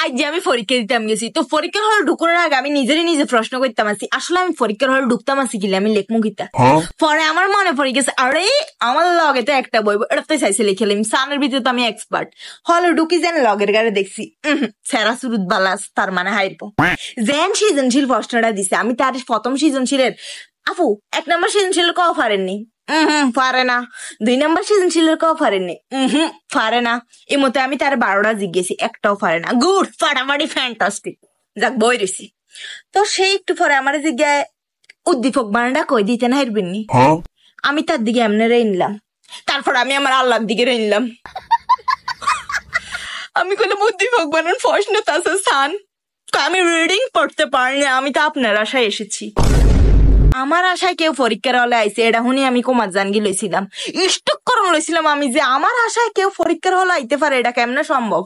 আজ যে আমি পরীক্ষা দিতাম গেছি, তো পরীক্ষার হলে ঢুকানোর আগে আমি নিজে প্রশ্ন করতাম আছি, আসলে আমি পরীক্ষার হলে ঢুকতাম আছি কিলে আমি লেখমু কিতা। পরে আমার মনে পড়ে গেছে, আরে আমার লগে তো একটা বই, এটা তো চাইছে লিখে সানের ভিতরে তো আমি এক্সপার্ট। হলে ঢুকি যেন লগের গাড়ি দেখছি সেরা সুরুত বালাস, তার মানে হাইরব। যেন সৃজনশীল প্রশ্নটা দিছে, আমি তার প্রথম সৃজনশীলের আপু 1 নম্বর সৃজনশীল কও পারেননি, পারে না। 2 নম্বর সৃজনশীলের কও পারেননি, পারে না। এই মতে আমি তার 12টা জিজ্ঞেসি, একটাও পারে না। গুড, ফাটাফাটি, ফ্যান্টাস্টিক। যাক, বই রয়েছি। তো সেই একটু পরে আমার জিজ্ঞায় উদ্দীপক বানানটা কই দিতে না হারবেননি। আমি তার দিকে এমনি নিলাম, তারপর আমি আমার আল্লাহর দিকে নিলাম। আমি কইলাম উদ্দীপক বানান প্রশ্ন তাছে স্থান, আমি রিডিং পড়তে পারিনি, আমি তো আপনার আশায় এসেছি। আমার আশায় কেউ পরীক্ষার হলে আইছে, এটা শুনি আমি কুমার জানগি লইছিলাম, স্টক করণ লইছিলাম আমি, যে আমার আশায় কেউ পরীক্ষার হলে আইতে পারে, এটা কেমনে সম্ভব।